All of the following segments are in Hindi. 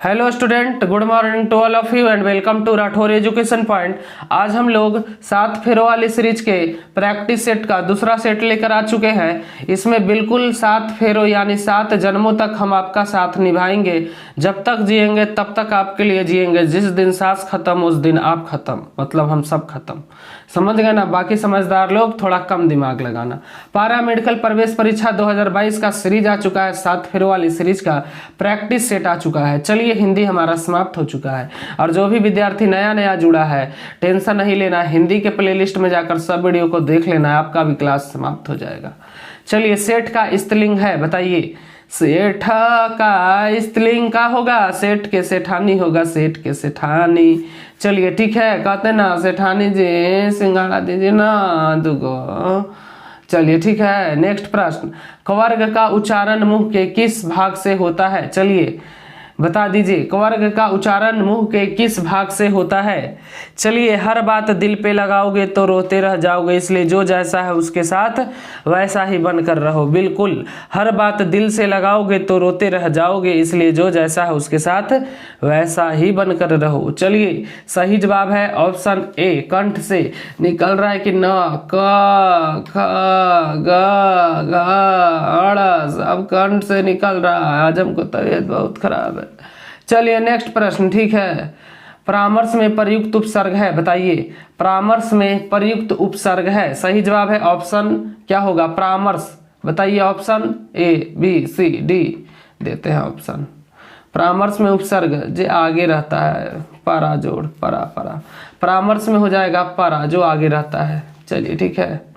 Hello student, good morning to all of you and welcome to Rathore education point. आज हम लोग 7 फेरों वाली सीरीज के प्रैक्टिस सेट का दूसरा सेट लेकर आ चुके हैं। इसमें बिल्कुल 7 फेरों यानी 7 जन्मों तक हम आपका साथ निभाएंगे। जब तक जिएंगे तब तक आपके लिए जिएंगे। जिस दिन सांस खत्म उस दिन आप खत्म, मतलब हम सब खत्म। समझ गए ना? बाकी समझदार लोग थोड़ा कम दिमाग लगाना। पारा मेडिकल प्रवेश परीक्षा 2022 का सीरीज आ चुका है। 7 फेरों वाली सीरीज का प्रैक्टिस सेट आ चुका है। चलिए, हिंदी हमारा समाप्त हो चुका है और जो भी विद्यार्थी नया नया जुड़ा है टेंशन नहीं लेना, हिंदी के प्लेलिस्ट में जाकर सब वीडियो को देख लेना, आपका भी क्लास समाप्त हो जाएगा। चलिए, सेठ का स्त्रीलिंग है, बताइए। सेठ का स्त्रीलिंग का होगा? सेठ के सेठानी होगा, सेठ के सेठानी। चलिए ठीक है, कहते ना सेठानी जी सिंगाड़ा दीजिए ना दुगो। चलिए ठीक है, नेक्स्ट प्रश्न। कवर्ग का उच्चारण मुंह के किस भाग से होता है? चलिए बता दीजिए, कवर्ग का उच्चारण मुंह के किस भाग से होता है? चलिए, हर बात दिल पे लगाओगे तो रोते रह जाओगे, इसलिए जो जैसा है उसके साथ वैसा ही बनकर रहो। बिल्कुल, हर बात दिल से लगाओगे तो रोते रह जाओगे, इसलिए जो जैसा है उसके साथ वैसा ही बनकर रहो। चलिए, सही जवाब है ऑप्शन ए, कंठ से निकल रहा है कि न, क, ख, ग, घ, ड़ सब कंठ से निकल रहा है। आज हमको तबीयत बहुत खराब है। चलिए नेक्स्ट प्रश्न, ठीक है। परामर्श में प्रयुक्त उपसर्ग है, बताइए। परामर्श में प्रयुक्त उपसर्ग है, सही जवाब है ऑप्शन क्या होगा? परामर्श। बताइए option A, B, C, D देते हैं ऑप्शन। परामर्श में उपसर्ग जो आगे रहता है, परा जोड़ परा परा, परामर्श में हो जाएगा परा जो आगे रहता है। चलिए ठीक है।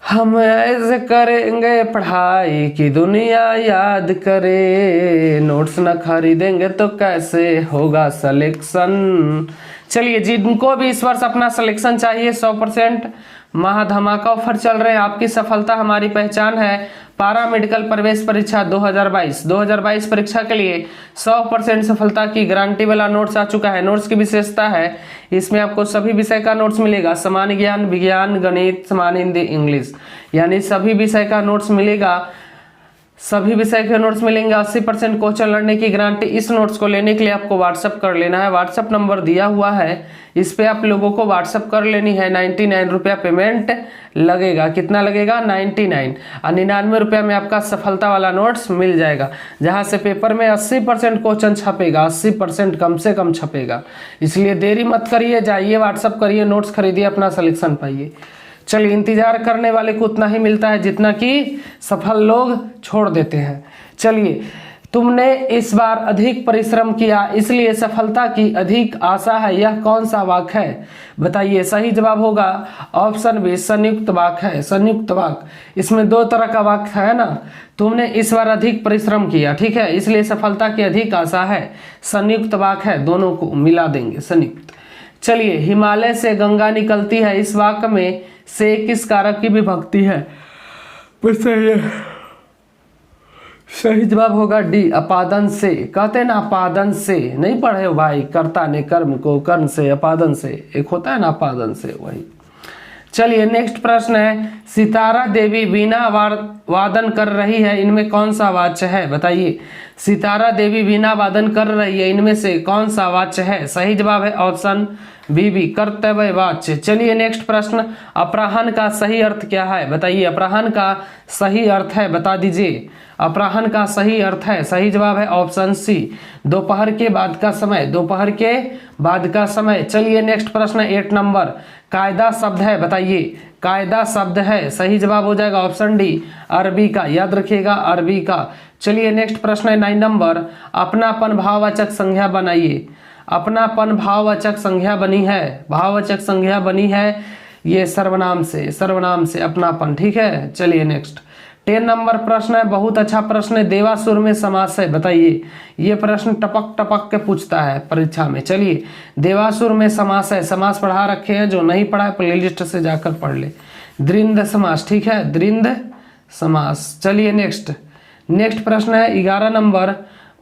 हम ऐसे करेंगे पढ़ाई की दुनिया याद करे, नोट्स न खरीदेंगे तो कैसे होगा सिलेक्शन। चलिए, जिनको भी इस वर्ष अपना सिलेक्शन चाहिए 100% महाधमाका ऑफर चल रहे हैं। आपकी सफलता हमारी पहचान है। पारा मेडिकल प्रवेश परीक्षा 2022 परीक्षा के लिए 100% सफलता की गारंटी वाला नोट्स आ चुका है। नोट्स की विशेषता है, इसमें आपको सभी विषय का नोट्स मिलेगा। सामान्य ज्ञान, विज्ञान, गणित, सामान्य हिंदी, इंग्लिश, यानी सभी विषय का नोट्स मिलेगा। सभी विषय के नोट्स मिलेंगे। 80% क्वेश्चन लड़ने की गारंटी। इस नोट्स को लेने के लिए आपको व्हाट्सअप कर लेना है। व्हाट्सअप नंबर दिया हुआ है, इस पे आप लोगों को व्हाट्सअप कर लेनी है। 99 रुपया पेमेंट लगेगा। कितना लगेगा? 99। और 99 रुपया में आपका सफलता वाला नोट्स मिल जाएगा, जहाँ से पेपर में 80% क्वेश्चन छपेगा। 80% कम से कम छपेगा, इसलिए देरी मत करिए, जाइए व्हाट्सअप करिए, नोट्स खरीदिए, अपना सिलेक्शन पाइए। चलिए, इंतजार करने वाले को उतना ही मिलता है जितना कि सफल लोग छोड़ देते हैं। चलिए, तुमने इस बार अधिक परिश्रम किया इसलिए सफलता की अधिक आशा है, यह कौन सा वाक्य है? बताइए। सही जवाब होगा ऑप्शन बी, संयुक्त वाक्य है। संयुक्त वाक्य, इसमें 2 तरह का वाक्य है ना। तुमने इस बार अधिक परिश्रम किया, ठीक है, इसलिए सफलता की अधिक आशा है। संयुक्त वाक्य है, दोनों को मिला देंगे, संयुक्त। चलिए, हिमालय से गंगा निकलती है, इस वाक्य में से किस कारक की विभक्ति है? सही जवाब होगा डी, अपादन से। कहते हैं ना अपादन से, नहीं पढ़े हो भाई? कर्ता ने कर्म को कर्ण से, अपादन से एक होता है ना, अपादन से, वही। चलिए नेक्स्ट प्रश्न है। सितारा देवी वीणा वादन कर रही है, इनमें कौन सा वाच्य है? बताइए। सितारा देवी वीणा वादन कर रही है, इनमें से कौन सा वाच्य है? सही जवाब है ऑप्शन बी, कर्तव्य वाच्य। चलिए नेक्स्ट प्रश्न। अपराह्न का सही अर्थ क्या है? बताइए। अपराह्न का सही अर्थ है, बता दीजिए। अपराह्न का सही अर्थ है, सही जवाब है ऑप्शन सी, दोपहर के बाद का समय। दोपहर के बाद का समय। चलिए नेक्स्ट प्रश्न 8 नंबर। कायदा शब्द है, बताइए। कायदा शब्द है, सही जवाब हो जाएगा ऑप्शन डी, अरबी का। याद रखिएगा, अरबी का। चलिए नेक्स्ट प्रश्न है 9 नंबर। अपनापन भाववाचक संज्ञा बनाइए। अपनापन भाववाचक संज्ञा बनी है, भाववाचक संज्ञा बनी है ये सर्वनाम से, सर्वनाम से अपनापन, ठीक है। चलिए नेक्स्ट 10 नंबर प्रश्न है, बहुत अच्छा प्रश्न है। देवासुर में समास है, बताइए। ये प्रश्न टपक टपक के पूछता है परीक्षा में। चलिए, देवासुर में समास है, समास पढ़ा रखे हैं, जो नहीं पढ़ा है प्लेलिस्ट से जाकर पढ़ ले। द्विंद समास, ठीक है, द्विंद समास। चलिए नेक्स्ट प्रश्न है 11 नंबर।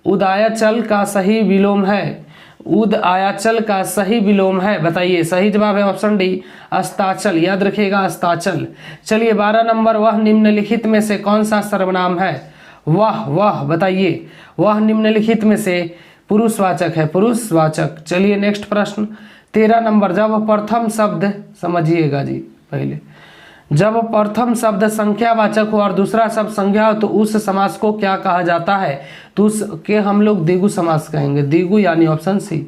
उदयाचल का सही विलोम है। उदयाचल का सही विलोम है, बताइए। सही जवाब है ऑप्शन डी, अस्ताचल। याद रखिएगा, अस्ताचल। चलिए 12 नंबर। वह निम्नलिखित में से कौन सा सर्वनाम है? वह बताइए। वह निम्नलिखित में से पुरुषवाचक है, पुरुषवाचक। चलिए नेक्स्ट प्रश्न 13 नंबर। जब प्रथम शब्द, समझिएगा जी पहले, जब प्रथम शब्द संख्यावाचक हो और दूसरा शब्द संज्ञा हो तो उस समास को क्या कहा जाता है? तो उसके हम लोग द्विगु समास कहेंगे, द्विगु यानी ऑप्शन सी।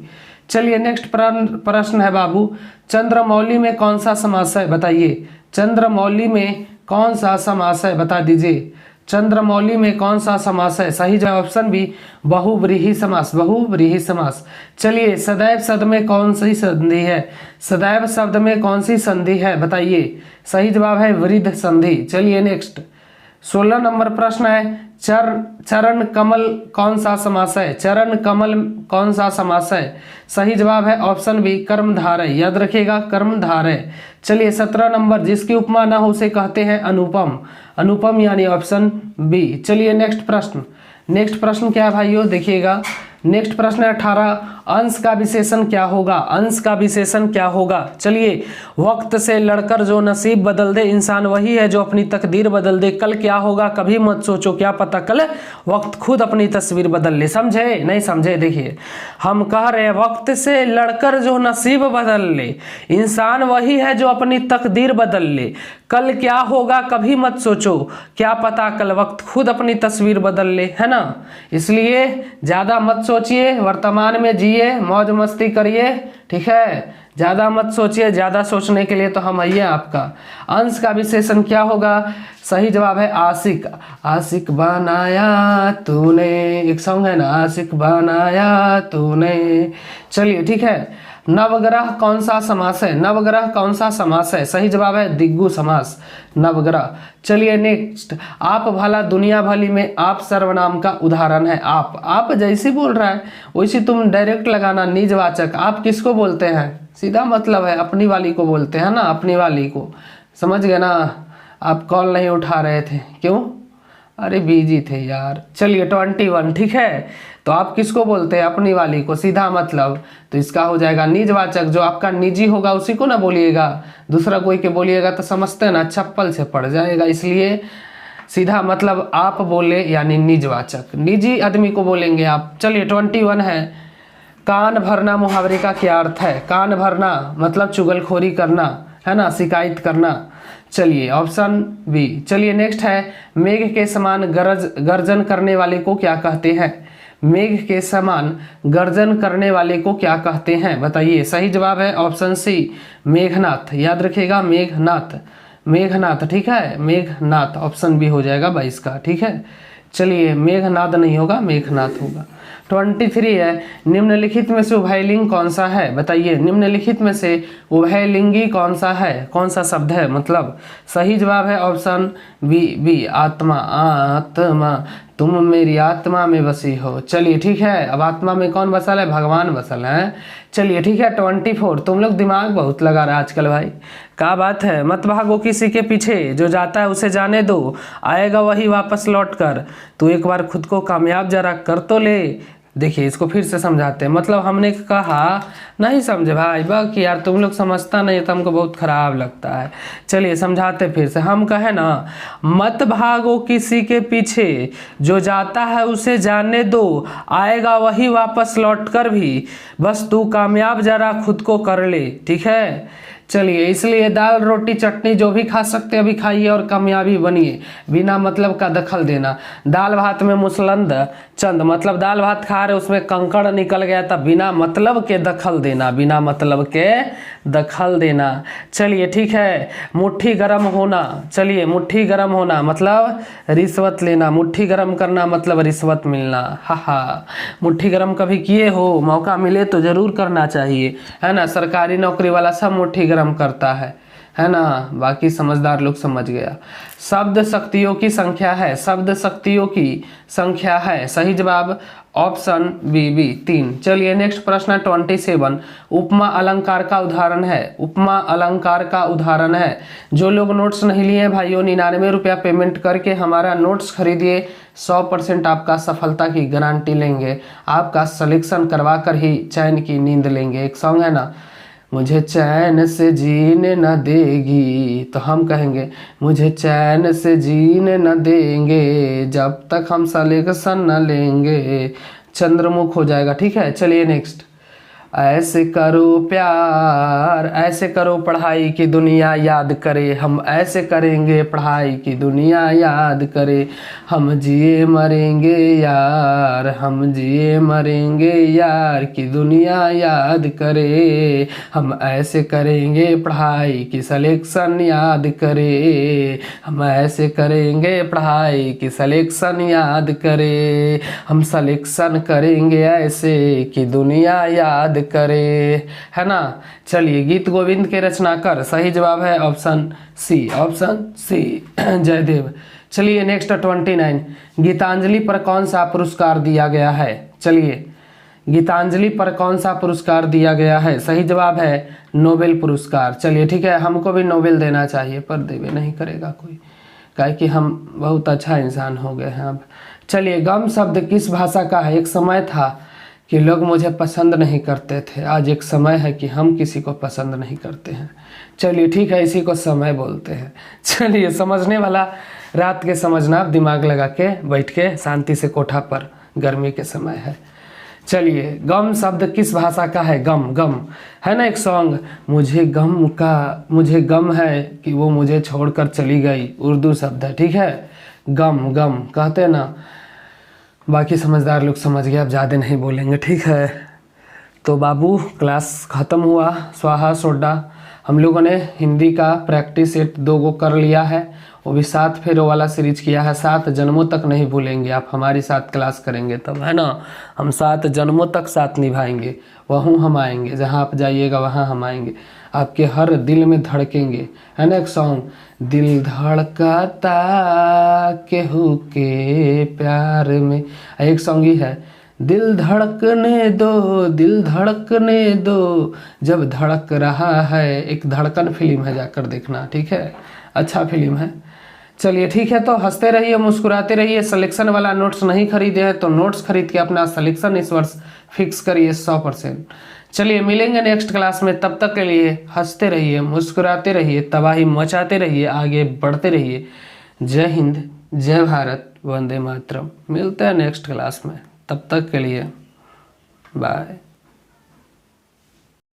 चलिए नेक्स्ट प्रश्न है बाबू, चंद्रमौली में कौन सा समास है बताइए? चंद्रमौली में कौन सा समास है बता दीजिए? चंद्रमौली में कौन सा समास है? सही जवाब ऑप्शन बी, बहुव्रीहि समास, बहुव्रीहि समास। चलिए सदैव शब्द में कौन सी संधि है? सदैव शब्द में कौन सी संधि है बताइए? सही जवाब है वृद्ध संधि। चलिए नेक्स्ट 16 नंबर प्रश्न है, चरण कमल कौन सा समास है? चरण कमल कौन सा समास है? सही जवाब है ऑप्शन बी, कर्मधारय। याद रखिएगा, कर्मधारय। चलिए 17 नंबर, जिसकी उपमा ना हो उसे कहते हैं अनुपम, अनुपम यानी ऑप्शन बी। चलिए नेक्स्ट प्रश्न, नेक्स्ट प्रश्न क्या है भाइयों देखिएगा, नेक्स्ट प्रश्न है 18, अंश का विशेषण क्या होगा? अंश का विशेषण क्या होगा? चलिए, वक्त से लड़कर जो नसीब बदल दे, इंसान वही है जो अपनी तकदीर बदल दे। कल क्या होगा कभी मत सोचो, क्या पता कल वक्त खुद अपनी तस्वीर बदल ले। समझे नहीं समझे? देखिए हम कह रहे हैं वक्त से लड़कर जो नसीब बदल ले, इंसान वही है जो अपनी तकदीर बदल ले। कल क्या होगा कभी मत सोचो, क्या पता कल वक्त खुद अपनी तस्वीर बदल ले, है ना? इसलिए ज़्यादा मत सोचिए, वर्तमान में जिए, मौज मस्ती करिए, ठीक है? ज़्यादा मत सोचिए, ज़्यादा सोचने के लिए तो हम आइए आपका। अंश का विशेषण क्या होगा? सही जवाब है आशिक, आशिक बनाया तूने, एक सॉन्ग है ना, आशिक बनाया तूने। चलिए ठीक है, नवग्रह कौन सा समास है? नवग्रह कौन सा समास है? सही जवाब है द्विगु समास, नवग्रह। चलिए नेक्स्ट, आप भला दुनिया भली में आप सर्वनाम का उदाहरण है। आप जैसे बोल रहा है वैसे तुम डायरेक्ट लगाना निजवाचक। आप किसको बोलते हैं? सीधा मतलब है अपनी वाली को बोलते हैं ना, अपनी वाली को। समझ गए ना? आप कॉल नहीं उठा रहे थे, क्यों? अरे बिजी थे यार। चलिए 21, ठीक है? तो आप किसको बोलते हैं? अपनी वाली को, सीधा मतलब। तो इसका हो जाएगा निजवाचक। जो आपका निजी होगा उसी को ना बोलिएगा, दूसरा कोई के बोलिएगा तो समझते हैं ना, चप्पल से पड़ जाएगा। इसलिए सीधा मतलब आप बोले यानी निजवाचक, निजी आदमी को बोलेंगे आप। चलिए 21 है, कान भरना मुहावरे का क्या अर्थ है? कान भरना मतलब चुगलखोरी करना, है ना, शिकायत करना। चलिए ऑप्शन बी। चलिए नेक्स्ट है, मेघ के समान गर्जन करने वाले को क्या कहते हैं? मेघ के समान गर्जन करने वाले को क्या कहते हैं बताइए? सही जवाब है ऑप्शन सी, मेघनाथ। याद रखिएगा, मेघनाथ, मेघनाथ, ठीक है? मेघनाथ ऑप्शन बी हो जाएगा 22 का, ठीक है? चलिए मेघनाद नहीं होगा, मेघनाथ होगा। 23 है, निम्नलिखित में से उभयलिंग कौन सा है बताइए? निम्नलिखित में से उभयलिंगी कौन सा है? कौन सा शब्द है मतलब? सही जवाब है ऑप्शन बी, आत्मा, आत्मा, तुम मेरी आत्मा में बसी हो। चलिए ठीक है, अब आत्मा में कौन बसल है? भगवान बसल है। चलिए ठीक है 24, तुम लोग दिमाग बहुत लगा रहे आजकल भाई, क्या बात है? मत भागो किसी के पीछे, जो जाता है उसे जाने दो, आएगा वही वापस लौट कर। तू एक बार खुद को कामयाब जरा कर तो ले। देखिए इसको फिर से समझाते हैं, मतलब हमने कहा नहीं समझे भाई, बाकी यार तुम लोग समझता नहीं तो हमको बहुत खराब लगता है। चलिए समझाते फिर से, हम कहे ना मत भागो किसी के पीछे, जो जाता है उसे जाने दो, आएगा वही वापस लौट कर भी, बस तू कामयाब जरा खुद को कर ले, ठीक है? चलिए इसलिए दाल रोटी चटनी जो भी खा सकते अभी खाइए और कामयाबी बनिए, बिना मतलब का दखल देना। दाल भात में मुसलंद चंद, मतलब दाल भात खा रहे उसमें कंकड़ निकल गया था, बिना मतलब के दखल देना, बिना मतलब के दखल देना। चलिए ठीक है, मुट्ठी गरम होना। चलिए मुट्ठी गरम होना मतलब रिश्वत लेना, मुट्ठी गरम करना मतलब रिश्वत मिलना। हा, मुट्ठी गरम कभी किए हो? मौका मिले तो जरूर करना चाहिए, है ना? सरकारी नौकरी वाला सब मुट्ठी गरम करता है ना? बाकी समझदार लोग समझ गया। शब्द शक्तियों की संख्या है, शब्द शक्तियों की संख्या है। सही जवाब ऑप्शन बी 3। चलिए नेक्स्ट प्रश्न है 27, उपमा अलंकार का उदाहरण है। उपमा अलंकार का उदाहरण है। जो लोग नोट्स नहीं लिए भाइयों, 99 रुपया पेमेंट करके हमारा नोट्स खरीदिए, 100% आपका सफलता की गारंटी लेंगे, आपका सिलेक्शन करवा कर ही चैन की नींद लेंगे। एक सॉन्ग है ना, मुझे चैन से जीने न देगी, तो हम कहेंगे मुझे चैन से जीने न देंगे जब तक हम सिलेक्शन न लेंगे, चंद्रमुख हो जाएगा। ठीक है, चलिए नेक्स्ट। ऐसे करो प्यार, ऐसे करो पढ़ाई की दुनिया याद करे, हम ऐसे करेंगे पढ़ाई की दुनिया याद करे, हम जिए मरेंगे यार, हम जिए मरेंगे यार की दुनिया याद करे, हम ऐसे करेंगे पढ़ाई की सिलेक्शन याद करे, हम ऐसे करेंगे पढ़ाई की सिलेक्शन याद करे, हम सिलेक्शन करेंगे ऐसे कि दुनिया याद करे, है ना। चलिए, गीत गोविंद के रचनाकार, सही जवाब है option C, option C Jaydev. चलिए नेक्स्ट 29, गीतांजलि पर कौन सा पुरस्कार दिया गया है। चलिए, गीतांजलि पर कौन सा पुरस्कार दिया गया है, सही जवाब है नोबेल पुरस्कार। चलिए ठीक है, हमको भी नोबेल देना चाहिए पर देवे नहीं करेगा कोई, काहे कि हम बहुत अच्छा इंसान हो गए हैं अब। चलिए, गम शब्द किस भाषा का है। एक समय था कि लोग मुझे पसंद नहीं करते थे, आज एक समय है कि हम किसी को पसंद नहीं करते हैं। चलिए ठीक है, इसी को समय बोलते हैं। चलिए, समझने वाला रात के समझना, आप दिमाग लगा के बैठ के शांति से कोठा पर, गर्मी के समय है। चलिए, गम शब्द किस भाषा का है। गम, गम है ना एक सॉन्ग, मुझे गम है कि वो मुझे छोड़कर चली गई, उर्दू शब्द है। ठीक है, गम, गम कहते हैं ना। बाकी समझदार लोग समझ गए, अब ज़्यादा नहीं बोलेंगे। ठीक है, तो बाबू क्लास ख़त्म हुआ, स्वाहा सोडा। हम लोगों ने हिंदी का प्रैक्टिस सेट 2 गो कर लिया है, वो भी 7 फेरों वाला सीरीज किया है। 7 जन्मों तक नहीं भूलेंगे आप, हमारी साथ क्लास करेंगे तब, है ना। हम 7 जन्मों तक साथ निभाएंगे, वहीं हम आएंगे, जहाँ आप जाइएगा वहाँ हम आएंगे, आपके हर दिल में धड़केंगे, है ना एक सॉन्ग, दिल धड़काता केहू के प्यार में। एक सॉन्ग ही है, दिल धड़कने दो, दिल धड़कने दो जब धड़क रहा है। एक धड़कन फिल्म है, जाकर देखना। ठीक है, अच्छा फिल्म है। चलिए ठीक है, तो हंसते रहिए, मुस्कुराते रहिए। सिलेक्शन वाला नोट्स नहीं खरीदे हैं तो नोट्स खरीद के अपना सिलेक्शन इस वर्ष फिक्स करिए 100%। चलिए, मिलेंगे नेक्स्ट क्लास में, तब तक के लिए हंसते रहिए, मुस्कुराते रहिए, तबाही मचाते रहिए, आगे बढ़ते रहिए। जय हिंद, जय भारत, वंदे मातरम। मिलते हैं नेक्स्ट क्लास में, तब तक के लिए बाय।